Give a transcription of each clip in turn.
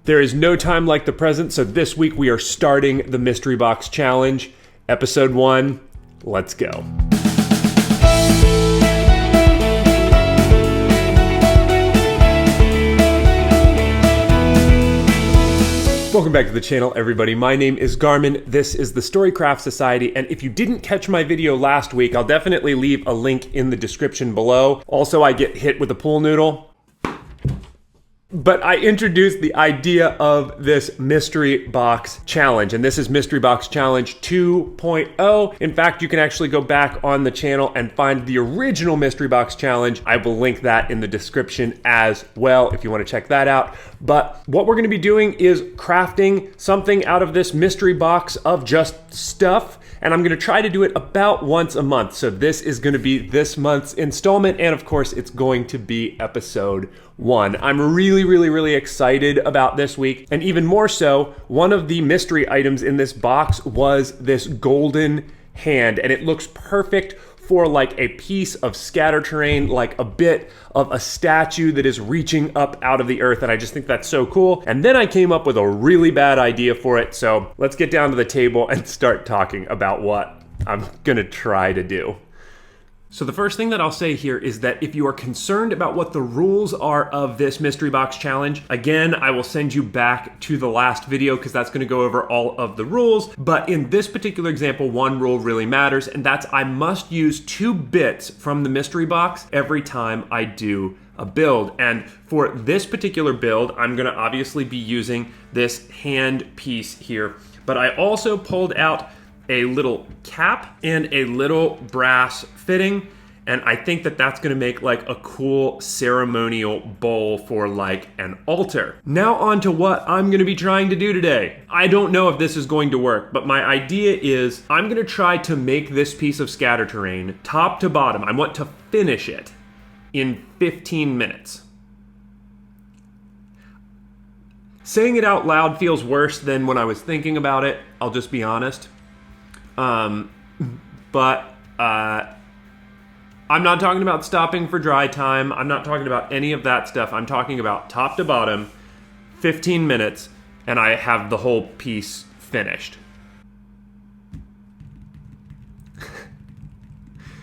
There is no time like the present, so this week we are starting the Mystery Box Challenge. Episode 1, let's go. Welcome back to the channel, everybody. My name is Garmin. This is the Storycraft Society, and if you didn't catch my video last week, I'll definitely leave a link in the description below. Also, I get hit with a pool noodle. But I introduced the idea of this Mystery Box Challenge, and this is Mystery Box Challenge 2.0. In fact, you can actually go back on the channel and find the original Mystery Box Challenge. I will link that in the description as well if you want to check that out. But what we're going to be doing is crafting something out of this mystery box of just stuff, and I'm going to try to do it about once a month. So this is going to be this month's installment, and of course, it's going to be episode 1. I'm really excited about this week, and even more so, one of the mystery items in this box was this golden hand, and it looks perfect for like a piece of scatter terrain, like a bit of a statue that is reaching up out of the earth, and I just think that's so cool. And then I came up with a really bad idea for it, so let's get down to the table and start talking about what I'm gonna try to do. So the first thing that I'll say here is that if you are concerned about what the rules are of this Mystery Box Challenge, again, I will send you back to the last video because that's gonna go over all of the rules. But in this particular example, one rule really matters, and that's I must use 2 bits from the mystery box every time I do a build. And for this particular build, I'm gonna obviously be using this hand piece here, but I also pulled out a little cap and a little brass fitting, and I think that that's gonna make like a cool ceremonial bowl for like an altar. Now on to what I'm gonna be trying to do today. I don't know if this is going to work, but my idea is I'm gonna try to make this piece of scatter terrain top to bottom. I want to finish it in 15 minutes. Saying it out loud feels worse than when I was thinking about it, I'll just be honest. I'm not talking about stopping for dry time. I'm not talking about any of that stuff. I'm talking about top to bottom, 15 minutes, and I have the whole piece finished.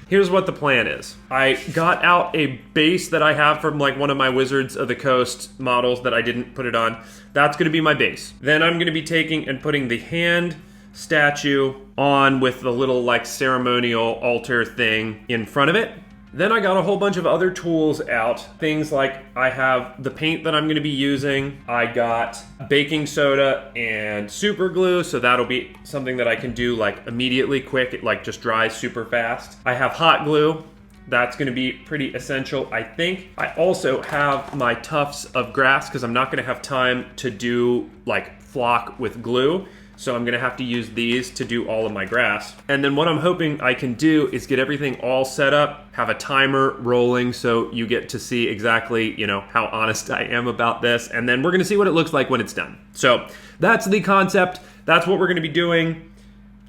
Here's what the plan is. I got out a base that I have from like one of my Wizards of the Coast models that I didn't put it on. That's gonna be my base. Then I'm gonna be taking and putting the hand statue on with the little like ceremonial altar thing in front of it. Then I got a whole bunch of other tools out. Things like I have the paint that I'm gonna be using. I got baking soda and super glue, so that'll be something that I can do like immediately quick. It like just dries super fast. I have hot glue. That's gonna be pretty essential, I think. I also have my tufts of grass because I'm not gonna have time to do like flock with glue. So I'm gonna have to use these to do all of my grass. And then what I'm hoping I can do is get everything all set up, have a timer rolling so you get to see exactly, you know, how honest I am about this. And then we're gonna see what it looks like when it's done. So that's the concept. That's what we're gonna be doing.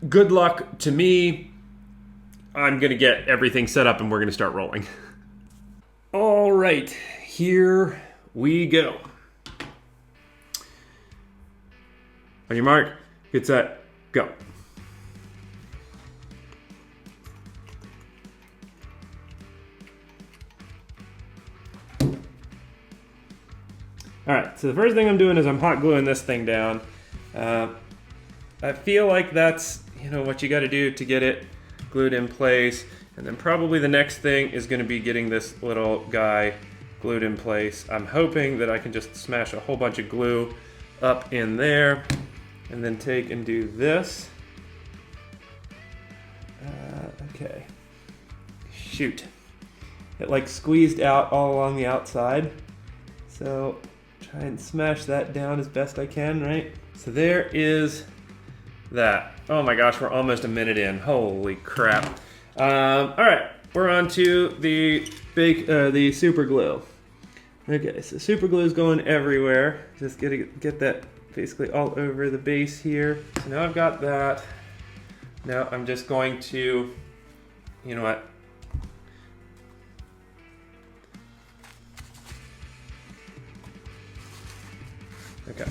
Good luck to me. I'm gonna get everything set up and we're gonna start rolling. All right, here we go. On your mark. Get set, go. All right, so the first thing I'm doing is I'm hot gluing this thing down. I feel like that's, you know, what you gotta do to get it glued in place. And then probably the next thing is gonna be getting this little guy glued in place. I'm hoping that I can just smash a whole bunch of glue up in there. And then take and do this. Okay. Shoot. It like squeezed out all along the outside. So try and smash that down as best I can, right? So there is that. Oh my gosh, we're almost a minute in. Holy crap. All right, we're on to the super glue. Okay, so super glue is going everywhere. Just get that basically all over the base here. So now I've got that. Now I'm just going to, you know what? Okay.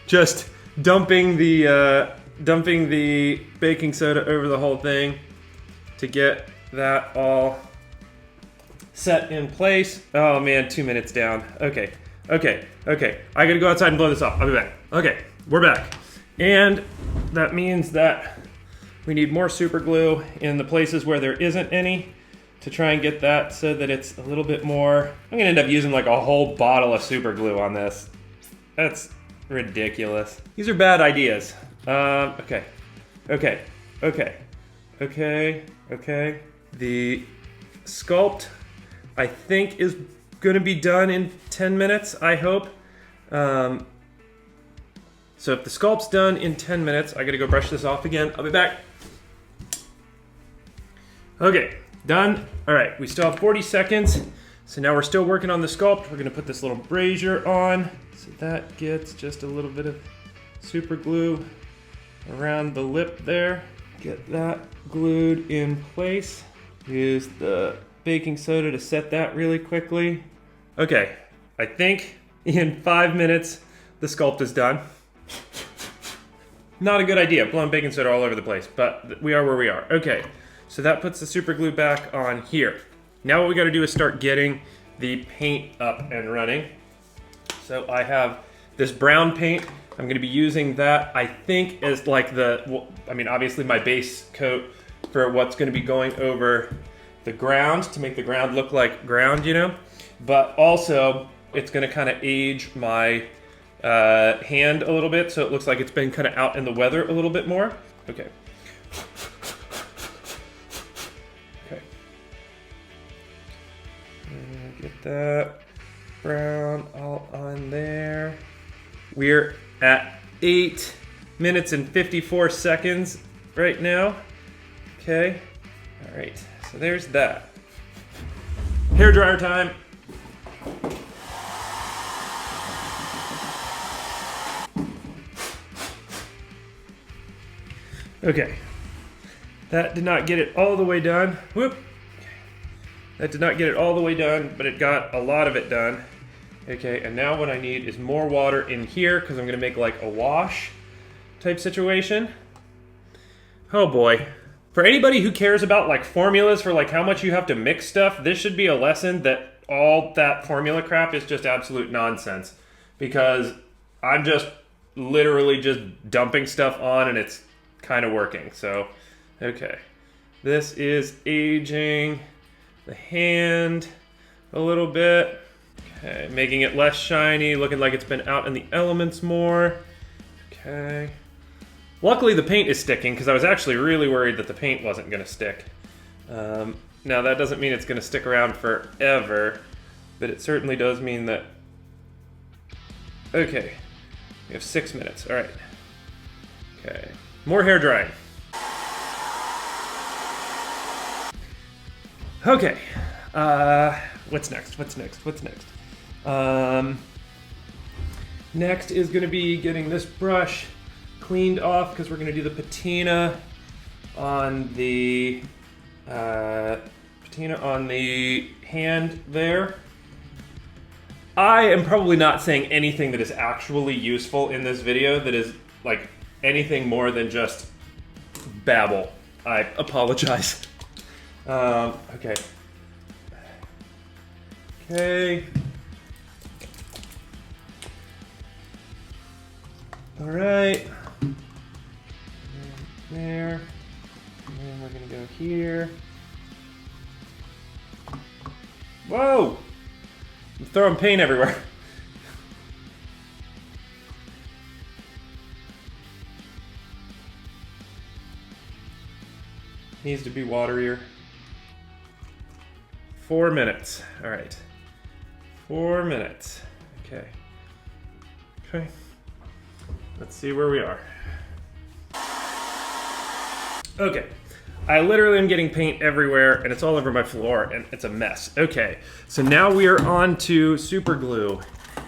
Just dumping the baking soda over the whole thing to get that all set in place. Oh man, 2 minutes down. Okay. I gotta go outside and blow this off. I'll be back. Okay, we're back. And that means that we need more super glue in the places where there isn't any to try and get that so that it's a little bit more. I'm gonna end up using like a whole bottle of super glue on this. That's ridiculous. These are bad ideas. Okay. The sculpt, I think, is gonna be done in 10 minutes, I hope. So if the sculpt's done in 10 minutes, I gotta go brush this off again. I'll be back. Okay, done. All right, we still have 40 seconds. So now we're still working on the sculpt. We're gonna put this little brazier on. So that gets just a little bit of super glue around the lip there. Get that glued in place. Use the baking soda to set that really quickly. Okay, I think in 5 minutes, the sculpt is done. Not a good idea, blowing baking soda all over the place, but we are where we are. Okay, so that puts the super glue back on here. Now what we gotta do is start getting the paint up and running. So I have this brown paint. I'm gonna be using that, I think, as like obviously my base coat for what's gonna be going over the ground to make the ground look like ground, you know? But also, it's gonna kind of age my hand a little bit so it looks like it's been kind of out in the weather a little bit more. Okay. Get that brown all on there. We're at 8 minutes and 54 seconds right now. Okay. All right. So there's that. Hair dryer time. Okay. That did not get it all the way done. Whoop. That did not get it all the way done, but it got a lot of it done. Okay, and now what I need is more water in here because I'm gonna make like a wash type situation. Oh boy. For anybody who cares about like formulas for like how much you have to mix stuff, this should be a lesson that all that formula crap is just absolute nonsense, because I'm just literally just dumping stuff on and it's kind of working. So, okay. This is aging the hand a little bit. Okay, making it less shiny, looking like it's been out in the elements more. Okay. Luckily the paint is sticking because I was actually really worried that the paint wasn't gonna stick. Now that doesn't mean it's gonna stick around forever, but it certainly does mean that... Okay, we have 6 minutes, all right. Okay, more hair drying. Okay, what's next? Next is gonna be getting this brush cleaned off because we're gonna do the patina on the hand there. I am probably not saying anything that is actually useful in this video that is like anything more than just babble. I apologize. Okay. Okay. All right. There. And then we're gonna go here. Whoa! I'm throwing paint everywhere. Needs to be waterier. 4 minutes. All right. 4 minutes. Okay. Okay. Let's see where we are. Okay. I literally am getting paint everywhere and it's all over my floor and it's a mess. Okay. So now we are on to super glue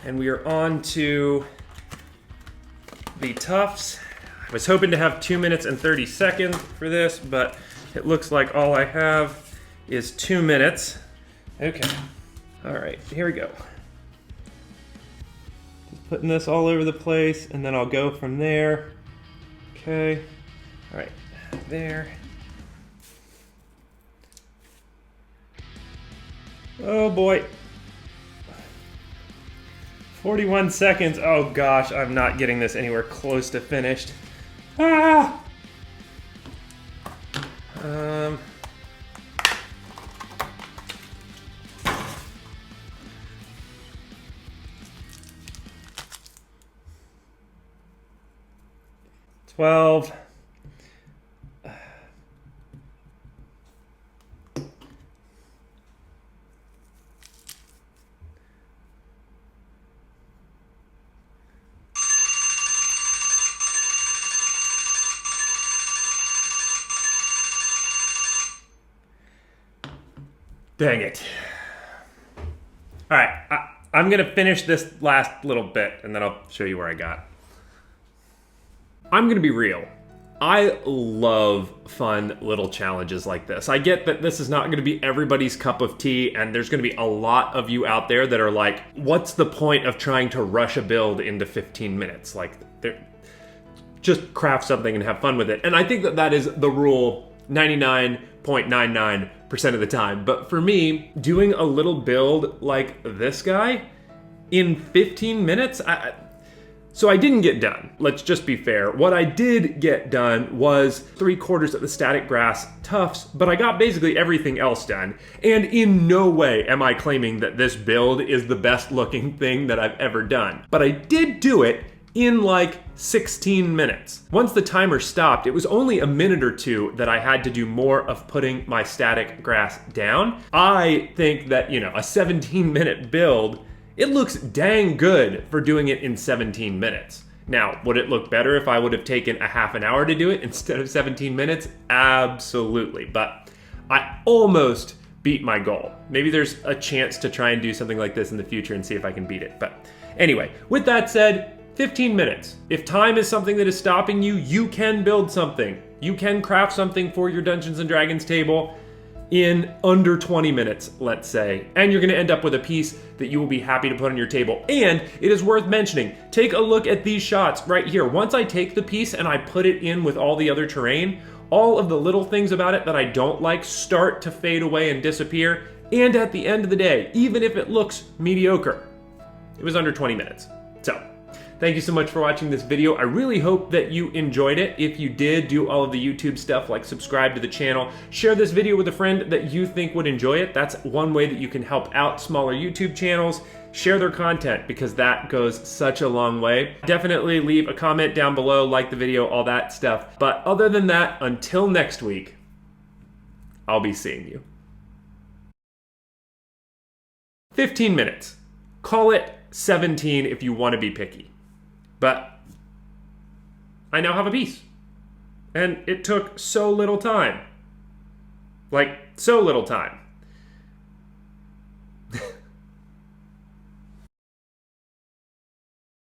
and we are on to the tufts. I was hoping to have 2 minutes and 30 seconds for this, but it looks like all I have is 2 minutes. Okay. All right, here we go. putting this all over the place, and then I'll go from there. Okay, all right, there. Oh boy. 41 seconds. Oh gosh, I'm not getting this anywhere close to finished. Ah! 12. Dang it. All right, I'm gonna finish this last little bit and then I'll show you where I got. I'm gonna be real. I love fun little challenges like this. I get that this is not gonna be everybody's cup of tea, and there's gonna be a lot of you out there that are like, what's the point of trying to rush a build into 15 minutes? Like, just craft something and have fun with it. And I think that that is the rule 99.99% of the time. But for me, doing a little build like this guy in 15 minutes, so I didn't get done. Let's just be fair. What I did get done was 3/4 of the static grass tufts, but I got basically everything else done. And in no way am I claiming that this build is the best looking thing that I've ever done. But I did do it in like 16 minutes. Once the timer stopped, it was only a minute or two that I had to do more of putting my static grass down. I think that, you know, a 17-minute build, it looks dang good for doing it in 17 minutes. Now, would it look better if I would have taken a half an hour to do it instead of 17 minutes? Absolutely, but I almost beat my goal. Maybe there's a chance to try and do something like this in the future and see if I can beat it. But anyway, with that said, 15 minutes. If time is something that is stopping you, you can build something. You can craft something for your Dungeons and Dragons table in under 20 minutes, let's say. And you're gonna end up with a piece that you will be happy to put on your table. And it is worth mentioning, take a look at these shots right here. Once I take the piece and I put it in with all the other terrain, all of the little things about it that I don't like start to fade away and disappear. And at the end of the day, even if it looks mediocre, it was under 20 minutes. So, thank you so much for watching this video. I really hope that you enjoyed it. If you did, do all of the YouTube stuff like subscribe to the channel, share this video with a friend that you think would enjoy it. That's one way that you can help out smaller YouTube channels. Share their content because that goes such a long way. Definitely leave a comment down below, like the video, all that stuff. But other than that, until next week, I'll be seeing you. 15 minutes. Call it 17 if you want to be picky. But I now have a piece. And it took so little time. Like, so little time.